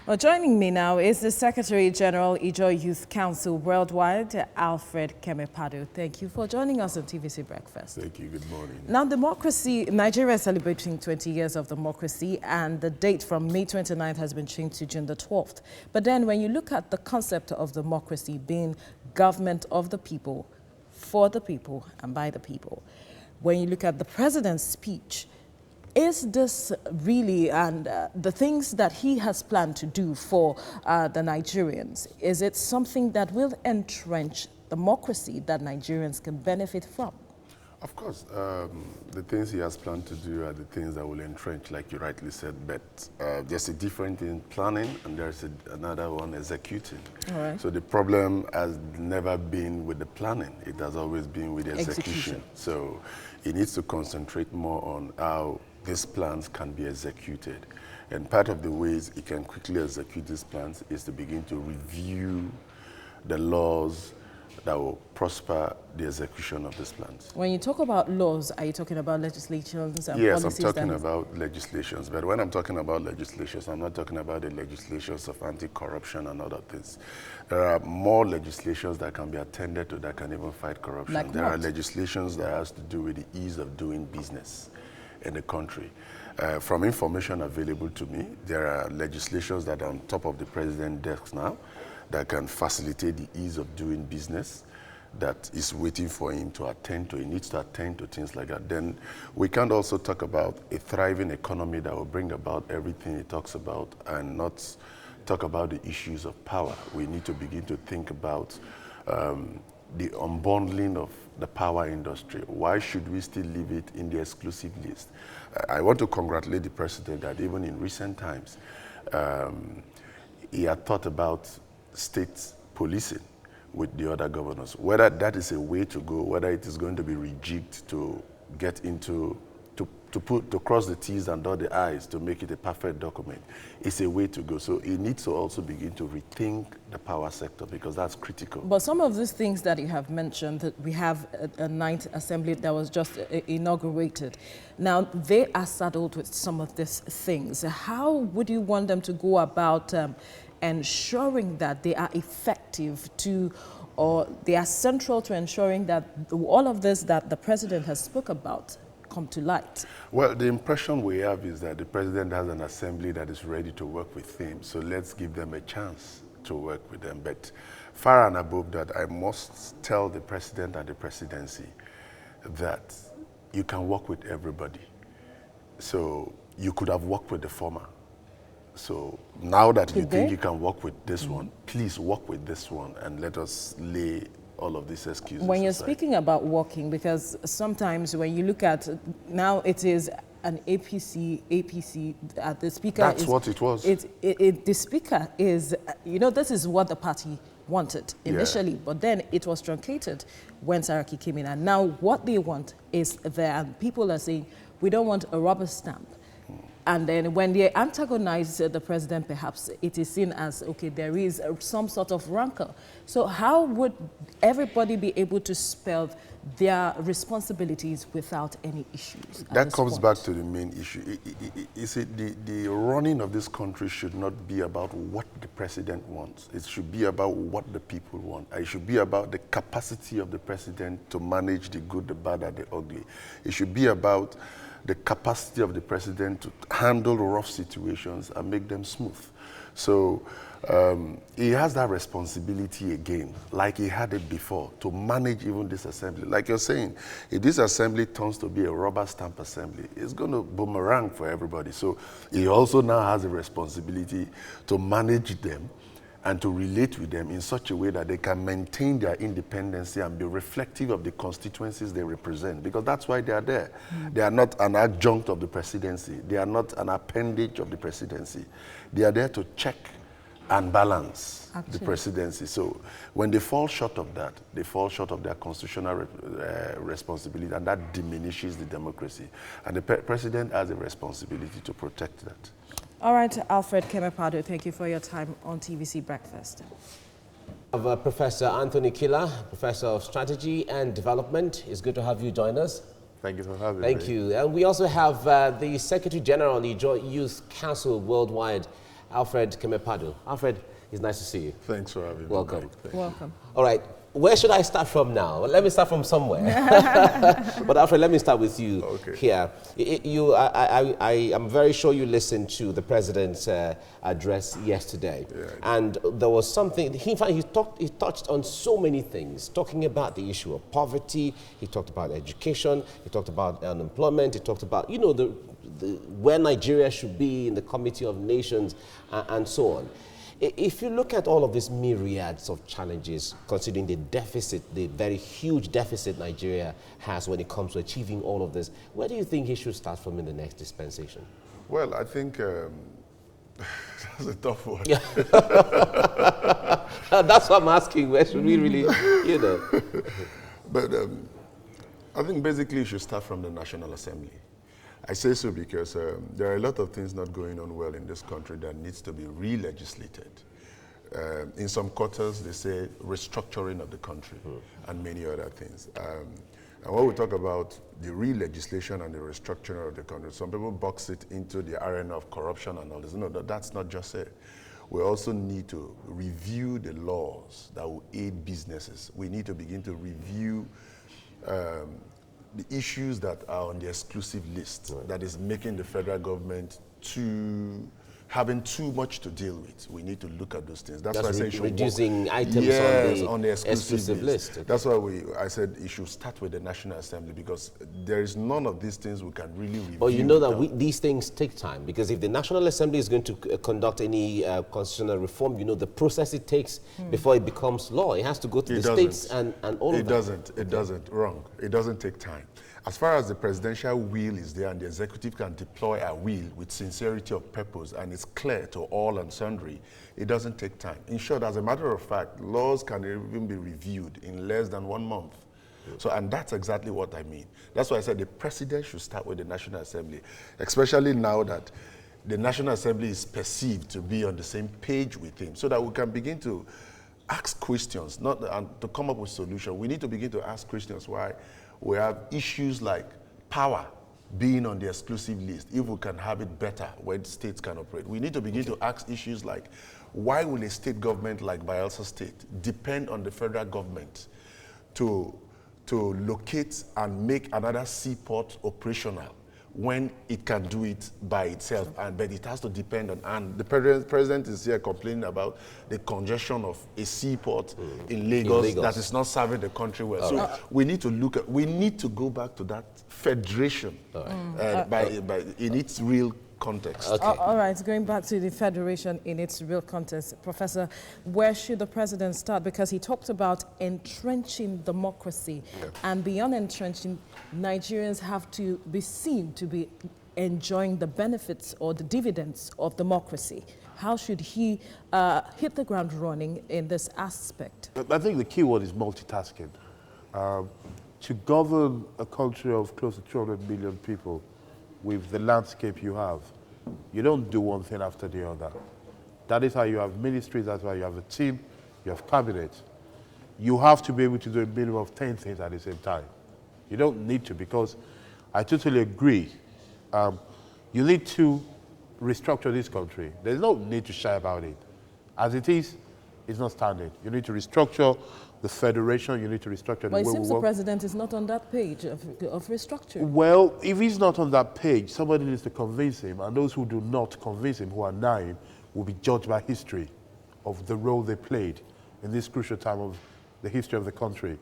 Well, joining me now is the Secretary General, Ijaw Youth Council Worldwide, Alfred Kemepadu. Thank you for joining us on TVC Breakfast. Thank you. Good morning. Now, Nigeria is celebrating 20 years of democracy, and the date from May 29th has been changed to June the 12th. But then when you look at the concept of democracy being government of the people, for the people, and by the people, when you look at the president's speech, is this really, and the things that he has planned to do for the Nigerians, is it something that will entrench democracy that Nigerians can benefit from? Of course, the things he has planned to do are the things that will entrench, like you rightly said, but there's a difference in planning and there's another one executing. All right. So the problem has never been with the planning, it has always been with the execution. So he needs to concentrate more on how these plans can be executed. And part of the ways he can quickly execute these plans is to begin to review the laws that will prosper the execution of these plans. When you talk about laws, are you talking about legislations and yes, policies? I'm talking about legislations. But when I'm talking about legislations, I'm not talking about the legislations of anti-corruption and other things. There are more legislations that can be attended to that can even fight corruption. Like there what? are legislations that has to do with the ease of doing business in the country. From information available to me, there are legislations that are on top of the president's desk now that can facilitate the ease of doing business that is waiting for him to attend to. He needs to attend to things like that. Then we can also talk about a thriving economy that will bring about everything he talks about and not talk about the issues of power. We need to begin to think about the unbundling of the power industry. Why should we still leave it in the exclusive list? I want to congratulate the president that even in recent times, he had thought about state policing with the other governors. Whether that is a way to go, whether it is going to be rejigged to get into, to cross the T's and dot the I's to make it a perfect document, it's a way to go. So it needs to also begin to rethink the power sector because that's critical. But some of these things that you have mentioned, that we have a ninth assembly that was just inaugurated. Now, they are saddled with some of these things. How would you want them to go about ensuring that they are effective to, or they are central to ensuring that all of this that the president has spoke about come to light? Well, the impression we have is that the president has an assembly that is ready to work with him, so let's give them a chance to work with them. But far and above that, I must tell the president and the presidency that you can work with everybody. So you could have worked with the former. So now that you think you can work with this one, please work with this one and let us lay all of these excuses When you're aside. speaking about working, because sometimes when you look at, now it is an APC, the speaker That's what it was. The speaker is, this is what the party wanted initially, but then it was truncated when Saraki came in. And now what they want is there, and people are saying, we don't want a rubber stamp. And then when they antagonize the president, perhaps it is seen as, okay, there is some sort of rancor. So how would everybody be able to spell their responsibilities without any issues? That comes back to the main issue. You see, the running of this country should not be about what the president wants. It should be about what the people want. It should be about the capacity of the president to manage the good, the bad, and the ugly. It should be about the capacity of the president to handle rough situations and make them smooth. So he has that responsibility again, like he had it before, to manage even this assembly. Like you're saying, if this assembly turns to be a rubber stamp assembly, it's going to boomerang for everybody. So he also now has a responsibility to manage them and to relate with them in such a way that they can maintain their independence and be reflective of the constituencies they represent, because that's why they are there. They are not an adjunct of the presidency. They are not an appendage of the presidency. They are there to check and balance the presidency. So when they fall short of that, they fall short of their constitutional responsibility, and that diminishes the democracy. And the president has a responsibility to protect that. All right, Alfred Kemepadu, thank you for your time on TVC Breakfast. Professor Anthony Killer, Professor of Strategy and Development. It's good to have you join us. Thank you for having me. Thank you. And we also have the Secretary General of the Ijaw Youth Council Worldwide, Alfred Kemepadu. Alfred, it's nice to see you. Thanks for having me. Welcome. Welcome. All right. Where should I start from now? Well, let me start from somewhere. But Alfred, let me start with you here. I am very sure you listened to the president's address yesterday, and there was something. He touched on so many things, talking about the issue of poverty. He talked about education. He talked about unemployment. He talked about where Nigeria should be in the Committee of Nations and so on. If you look at all of these myriads of challenges, considering the deficit, the very huge deficit Nigeria has when it comes to achieving all of this, where do you think he should start from in the next dispensation? Well, I think that's a tough one. Yeah. That's what I'm asking. Where should we really, But I think basically you should start from the National Assembly. I say so because there are a lot of things not going on well in this country that needs to be re-legislated. In some quarters, they say restructuring of the country and many other things. And when we talk about the re-legislation and the restructuring of the country, some people box it into the arena of corruption and all this. No, that's not just it. We also need to review the laws that will aid businesses. We need to begin to review the issues that are on the exclusive list that is making the federal government having too much to deal with. We need to look at those things. That's why I say reducing items on the exclusive list. Okay. That's why I said you should start with the National Assembly, because there is none of these things we can really review. But you know that these things take time, because if the National Assembly is going to conduct any constitutional reform, the process it takes before it becomes law. It has to go to the states and all of that. It doesn't. Wrong. It doesn't take time. As far as the presidential will is there and the executive can deploy a will with sincerity of purpose and it's clear to all and sundry, it doesn't take time. In short, as a matter of fact, laws can even be reviewed in less than 1 month. So, and that's exactly what I mean. That's why I said the president should start with the National Assembly, especially now that the National Assembly is perceived to be on the same page with him, so that we can begin to ask questions, and to come up with solutions. We need to begin to ask questions why we have issues like power being on the exclusive list, if we can have it better when states can operate. We need to begin to ask issues like, why will a state government like Bayelsa State depend on the federal government to locate and make another seaport operational when it can do it by itself, but it has to depend on, and the president is here complaining about the congestion of a seaport in Lagos that is not serving the country well. So we need to go back to that federation in its real context. Okay. All right, going back to the federation in its real context, Professor, where should the president start? Because he talked about entrenching democracy, and beyond entrenching, Nigerians have to be seen to be enjoying the benefits or the dividends of democracy. How should he hit the ground running in this aspect? I think the key word is multitasking. To govern a country of close to 200 million people with the landscape you have, you don't do one thing after the other. That is how you have ministries, that's why you have a team, you have cabinet. You have to be able to do a minimum of 10 things at the same time. You don't need to, because I totally agree. You need to restructure this country. There's no need to shy about it. As it is, it's not standing. You need to restructure the federation, you need to restructure the way we work. But it seems the president is not on that page of restructuring. Well, if he's not on that page, somebody needs to convince him, and those who do not convince him, who are 9, will be judged by history of the role they played in this crucial time of the history of the country.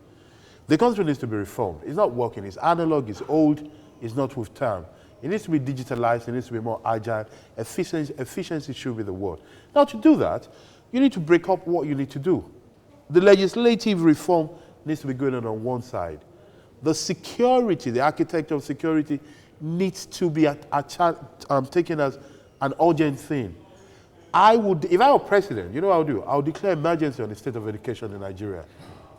The country needs to be reformed. It's not working. It's analog, it's old, it's not with time. It needs to be digitalized, it needs to be more agile. Efficiency should be the word. Now, to do that, you need to break up what you need to do. The legislative reform needs to be going on one side. The security, the architecture of security needs to be taken as an urgent thing. If I were president, you know what I would do? I would declare emergency on the state of education in Nigeria.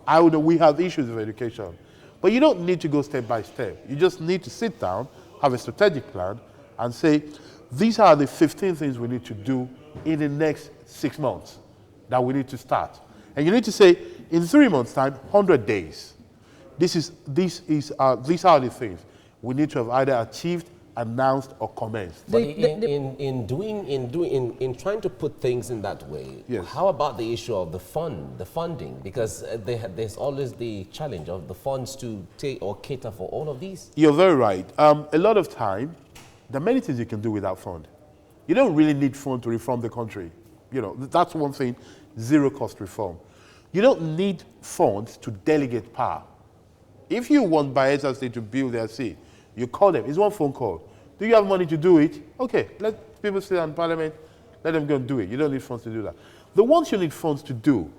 We have issues with education. But you don't need to go step by step. You just need to sit down, have a strategic plan, and say, these are the 15 things we need to do in the next 6 months that we need to start. And you need to say, in 3 months' time, 100 days. These are the things we need to have either achieved announced or commenced. But in trying to put things in that way, yes. How about the issue of the funding? Because there's always the challenge of the funds to take or cater for all of these. You're very right. A lot of time, there are many things you can do without fund. You don't really need fund to reform the country. You know, that's one thing, zero cost reform. You don't need funds to delegate power. If you want Bayelsa State to build their seat, you call them. It's one phone call. Do you have money to do it? Okay, let people sit in Parliament, let them go and do it. You don't need funds to do that. The ones you need funds to do,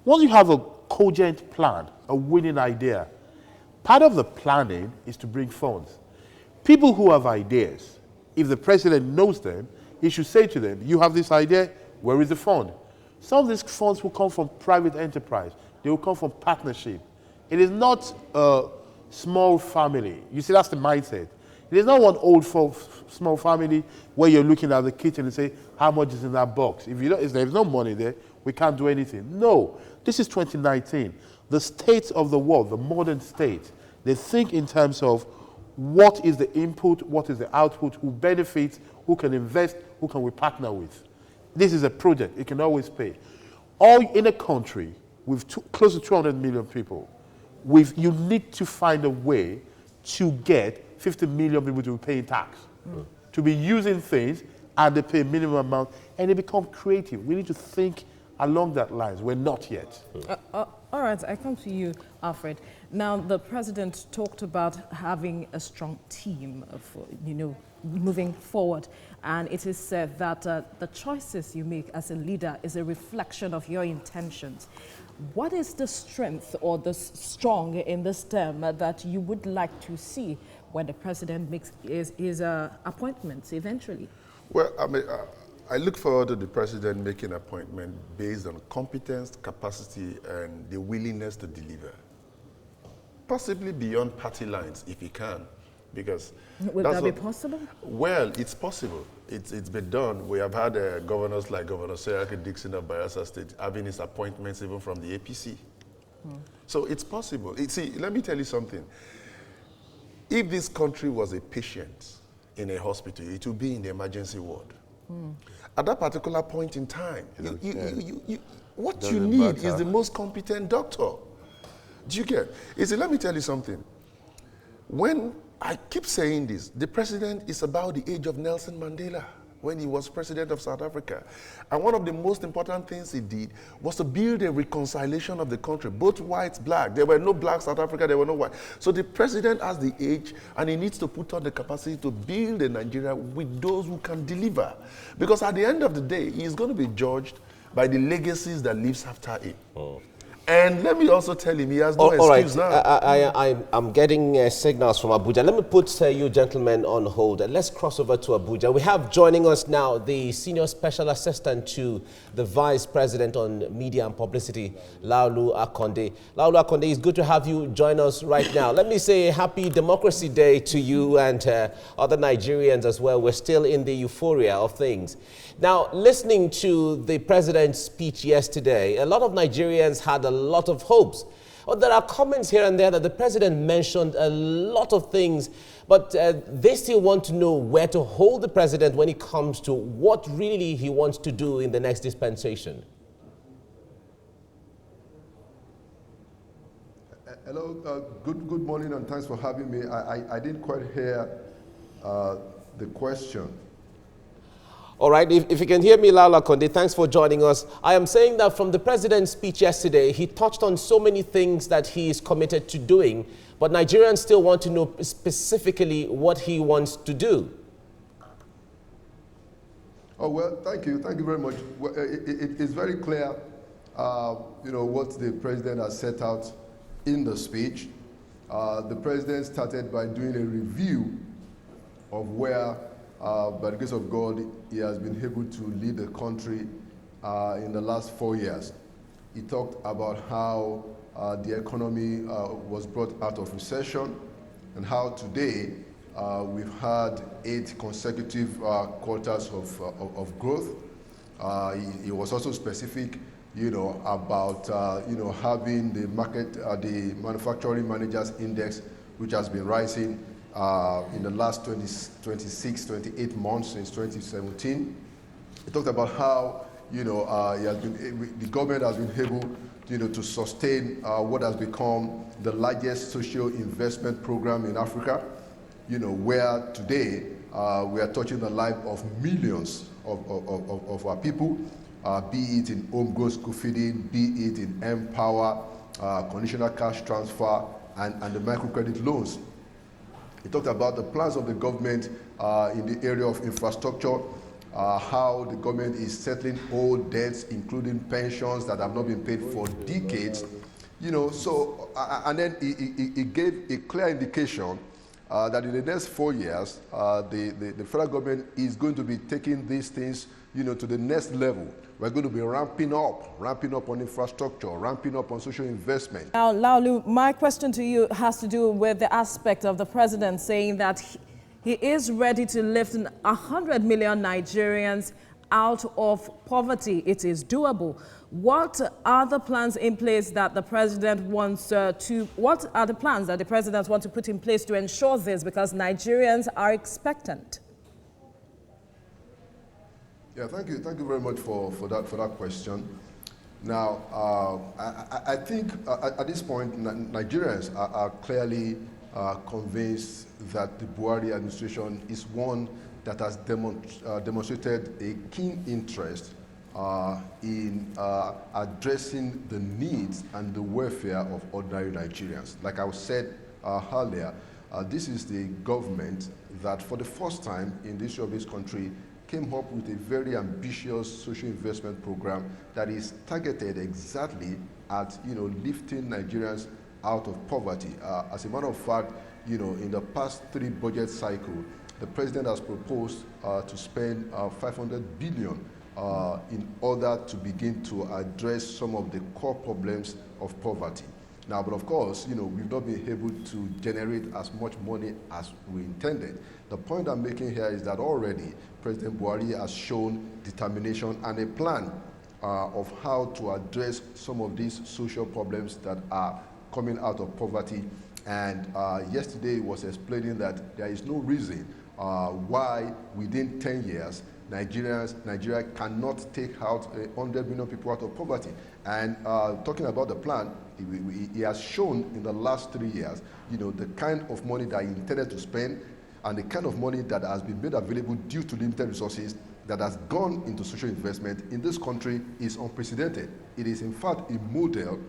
once you have a cogent plan, a winning idea, part of the planning is to bring funds. People who have ideas, if the president knows them, he should say to them, you have this idea, where is the fund? Some of these funds will come from private enterprise. They will come from partnership. It is not a small family. You see, that's the mindset. It is not one old small family where you're looking at the kitchen and say, how much is in that box? If there's no money there, we can't do anything. No, this is 2019. The state of the world, the modern state, they think in terms of what is the input, what is the output, who benefits, who can invest, who can we partner with. This is a project. It can always pay. All in a country with close to 200 million people, you need to find a way to get 50 million people to be paying tax, to be using things, and they pay a minimum amount, and they become creative. We need to think along that lines. We're not yet. All right, I come to you, Alfred. Now, the president talked about having a strong team, moving forward. And it is said that the choices you make as a leader is a reflection of your intentions. What is the strength or the strong in this term that you would like to see when the president makes his appointments eventually? Well, I mean, I look forward to the president making an appointment based on competence, capacity, and the willingness to deliver. Possibly beyond party lines, if he can, because... Would that be possible? Well, it's possible. It's been done. We have had governors like Governor Seriake Dixon of Bayelsa State having his appointments even from the APC. So it's possible. See, let me tell you something. If this country was a patient in a hospital, it would be in the emergency ward. At that particular point in time, what you need is the most competent doctor. Do you get? Let me tell you something. When I keep saying this, the president is about the age of Nelson Mandela when he was president of South Africa. And one of the most important things he did was to build a reconciliation of the country, both whites, black. There were no blacks South Africa, there were no white. So the president has the age and he needs to put on the capacity to build a Nigeria with those who can deliver. Because at the end of the day, he is going to be judged by the legacies that lives after him. And let me also tell him he has no excuse now. I'm getting signals from Abuja. Let me put you gentlemen on hold. Let's cross over to Abuja. We have joining us now the Senior Special Assistant to the Vice President on Media and Publicity, Laolu Akonde. Laolu Akonde, it's good to have you join us right now. Let me say Happy Democracy Day to you and other Nigerians as well. We're still in the euphoria of things. Now, listening to the president's speech yesterday, a lot of Nigerians had a lot of hopes. But there are comments here and there that the president mentioned a lot of things, but they still want to know where to hold the president when it comes to what really he wants to do in the next dispensation. Hello, good morning and thanks for having me. I didn't quite hear the question. All right, if you can hear me, Laolu Akonde, thanks for joining us. I am saying that from the president's speech yesterday, he touched on so many things that he is committed to doing, but Nigerians still want to know specifically what he wants to do. Oh, well, thank you very much. Well, it's very clear, what the president has set out in the speech. The president started by doing a review of where, by the grace of God, he has been able to lead the country in the last 4 years. He talked about how the economy was brought out of recession and how today we've had 8 consecutive quarters of growth. He was also specific, about having the manufacturing managers index, which has been rising in the last 26, 28 months since 2017. He talked about how, you know, the government has been able, you know, to sustain what has become the largest social investment program in Africa, you know, where today we are touching the life of millions of our people, be it in homegrown school feeding, be it in Empower, conditional cash transfer, and the microcredit loans. He talked about the plans of the government in the area of infrastructure, how the government is settling old debts, including pensions that have not been paid for decades. You know, so, and then he gave a clear indication that in the next 4 years, the federal government is going to be taking these things, you know, to the next level. We're going to be ramping up on infrastructure, ramping up on social investment. Now, Laulu, my question to you has to do with the aspect of the president saying that he is ready to lift 100 million Nigerians out of poverty. It is doable. What are the plans in place that the president wants what are the plans that the president wants to put in place to ensure this? Because Nigerians are expectant. Yeah, thank you very much for that question. Now, I think at this point, Nigerians are clearly convinced that the Buhari administration is one that has demonstrated a keen interest in addressing the needs and the welfare of ordinary Nigerians. Like I said earlier, this is the government that for the first time in the history of this country came up with a very ambitious social investment program that is targeted exactly at, you know, lifting Nigerians out of poverty. As a matter of fact, you know, in the past 3 budget cycles, the president has proposed to spend 500 billion in order to begin to address some of the core problems of poverty. Now, but of course, you know, we've not been able to generate as much money as we intended. The point I'm making here is that already President Buhari has shown determination and a plan of how to address some of these social problems that are coming out of poverty. And yesterday he was explaining that there is no reason why within 10 years Nigeria cannot take out 100 million people out of poverty. And talking about the plan, he has shown in the last 3 years, you know, the kind of money that he intended to spend and the kind of money that has been made available due to limited resources that has gone into social investment in this country is unprecedented. It is in fact a model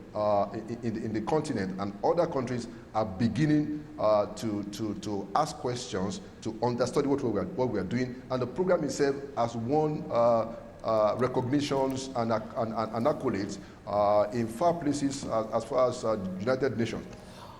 in the continent, and other countries are beginning to ask questions, to understand what we are doing, and the program itself has won recognitions and accolades in far places as far as United Nations.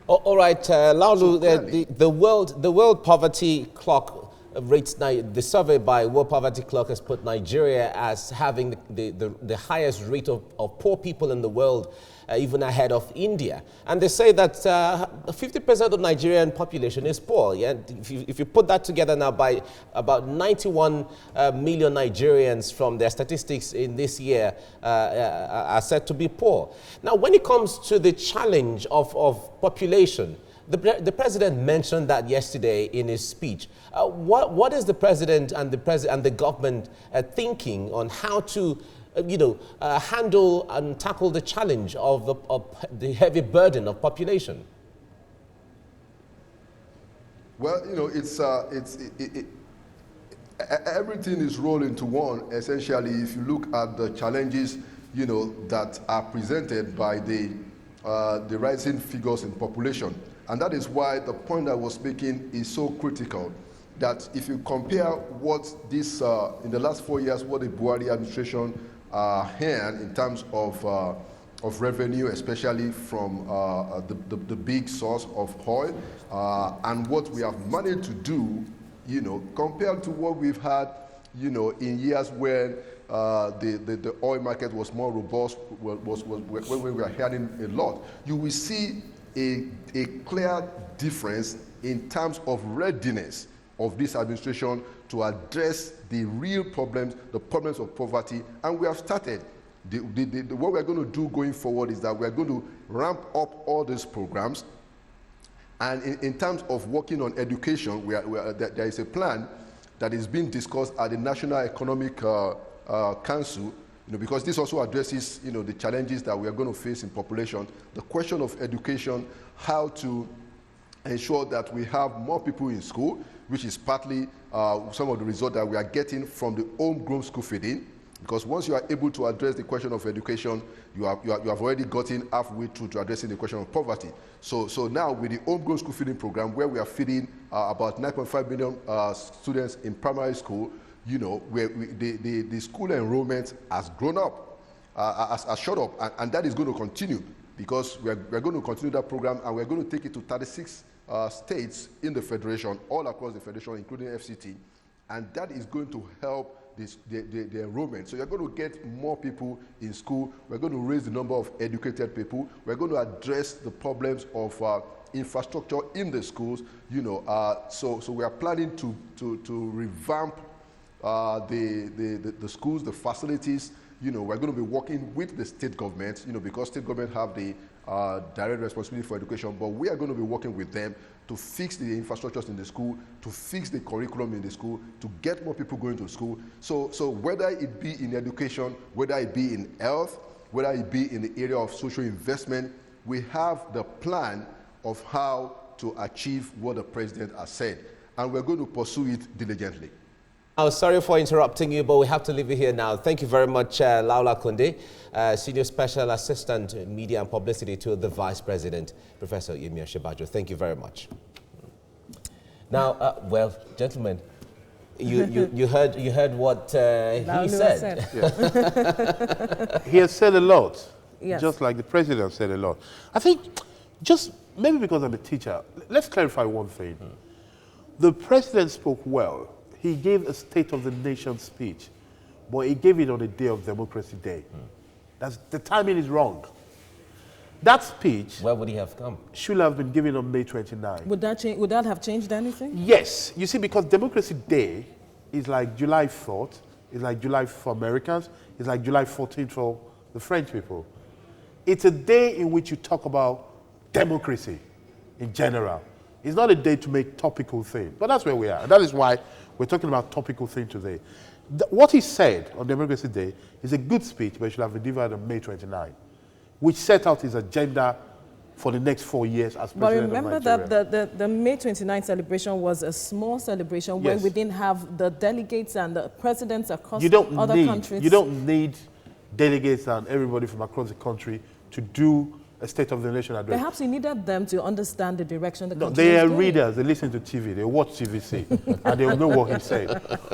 All right, Laulu, the world poverty clock rates, the survey by World Poverty Clock has put Nigeria as having the highest rate of poor people in the world, even ahead of India. And they say that 50% of Nigerian population is poor. Yeah? If you put that together now, by about 91 million Nigerians from their statistics in this year are said to be poor. Now, when it comes to the challenge of population, the president mentioned that yesterday in his speech. What is the president and the government thinking on how to, handle and tackle the challenge of the heavy burden of population? Well, you know, everything is rolled into one. Essentially, if you look at the challenges, you know, that are presented by the rising figures in population. And that is why the point I was making is so critical, that if you compare what this, in the last 4 years, what the Buhari administration had in terms of revenue, especially from the big source of oil, and what we have managed to do, you know, compared to what we've had, you know, in years when the oil market was more robust, when we were hearing a lot, you will see a clear difference in terms of readiness of this administration to address the real problems, the problems of poverty, and we have started. What we're going to do going forward is that we're going to ramp up all these programs, And in terms of working on education, there is a plan that is being discussed at the National Economic Council, because this also addresses, the challenges that we are going to face in population. The question of education, how to ensure that we have more people in school, which is partly some of the results that we are getting from the homegrown school feeding. Because once you are able to address the question of education, you have already gotten halfway through to addressing the question of poverty. So now with the homegrown school feeding program, where we are feeding about 9.5 million students in primary school, where the school enrollment has grown up, has shot up, and that is going to continue, because we're going to continue that program, and we're going to take it to 36 states in the federation, all across the federation, including FCT, and that is going to help the enrollment. So you're going to get more people in school. We're going to raise the number of educated people. We're going to address the problems of infrastructure in the schools. So we are planning to revamp the schools, the facilities. We're going to be working with the state government, because state government have the direct responsibility for education, but we are going to be working with them to fix the infrastructures in the school, to fix the curriculum in the school, to get more people going to school. So whether it be in education, whether it be in health, whether it be in the area of social investment, we have the plan of how to achieve what the president has said, and we're going to pursue it diligently. I'm sorry for interrupting you, but we have to leave you here now. Thank you very much, Laula Kunde, Senior Special Assistant Media and Publicity to the Vice President, Professor Yemi Osinbajo. Thank you very much. Now, well, gentlemen, you heard what he said. Yes. He has said a lot, yes. Just like the president said a lot. I think, just maybe because I'm a teacher, let's clarify one thing. The president spoke well. He gave a State of the Nation speech, but he gave it on the day of Democracy Day. The timing is wrong. That speech... Where would he have come? Should have been given on May 29. Would that have changed anything? Yes. You see, because Democracy Day is like July 4th, it's like July for Americans, it's like July 14th for the French people. It's a day in which you talk about democracy in general. It's not a day to make topical things, but that's where we are. And that is why we're talking about topical things today. What he said on Democracy Day is a good speech, but it should have been delivered on May 29, which set out his agenda for the next 4 years as president of Nigeria. But remember that the May 29 celebration was a small celebration where we didn't have the delegates and the presidents across other countries. You don't need delegates and everybody from across the country to do a State of the Nation address. Perhaps you needed them to understand the direction the country they is are going. readers, they listen to TV, they watch TVC, and they'll know what he's saying.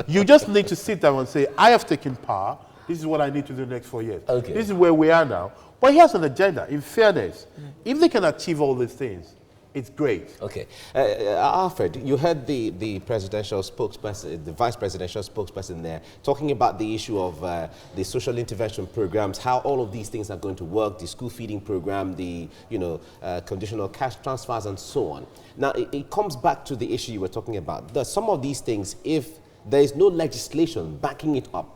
You just need to sit down and say, I have taken power, this is what I need to do the next 4 years. Okay. This is where we are now. But he has an agenda, in fairness. If they can achieve all these things, it's great. Okay. Alfred, you heard the presidential spokesperson, the vice presidential spokesperson there, talking about the issue of the social intervention programs, how all of these things are going to work, the school feeding program, the conditional cash transfers and so on. Now, it comes back to the issue you were talking about. Some of these things, if there is no legislation backing it up,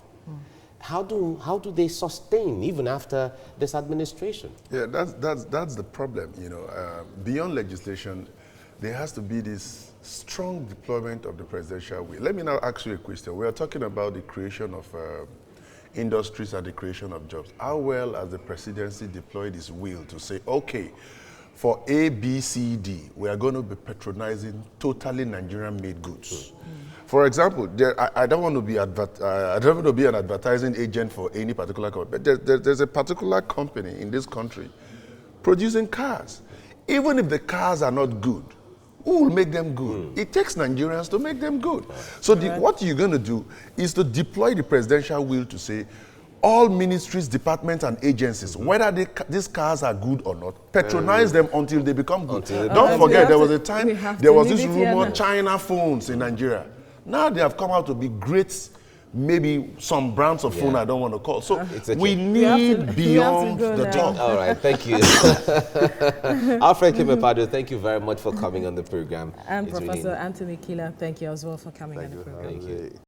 how do they sustain even after this administration? Yeah, that's the problem. Beyond legislation, there has to be this strong deployment of the presidential will. Let me now ask you a question. We are talking about the creation of industries and the creation of jobs. How well has the presidency deployed its will to say, okay, for A, B, C, D, we are going to be patronizing totally Nigerian-made goods. For example, I don't want to be an advertising agent for any particular company, but there's a particular company in this country producing cars. Even if the cars are not good, who will make them good? It takes Nigerians to make them good. So what you're going to do is to deploy the presidential will to say, all ministries, departments, and agencies, whether these cars are good or not, patronize them until they become good. Don't forget, there was a time, there was this rumor, China phones in Nigeria. Now they have come out to be great, maybe some brands of phone I don't want to call. So we need beyond the top. All right, thank you. Alfred Kimepado, thank you very much for coming on the program. And Professor Anthony Kila, thank you as well for coming on the program. Thank you.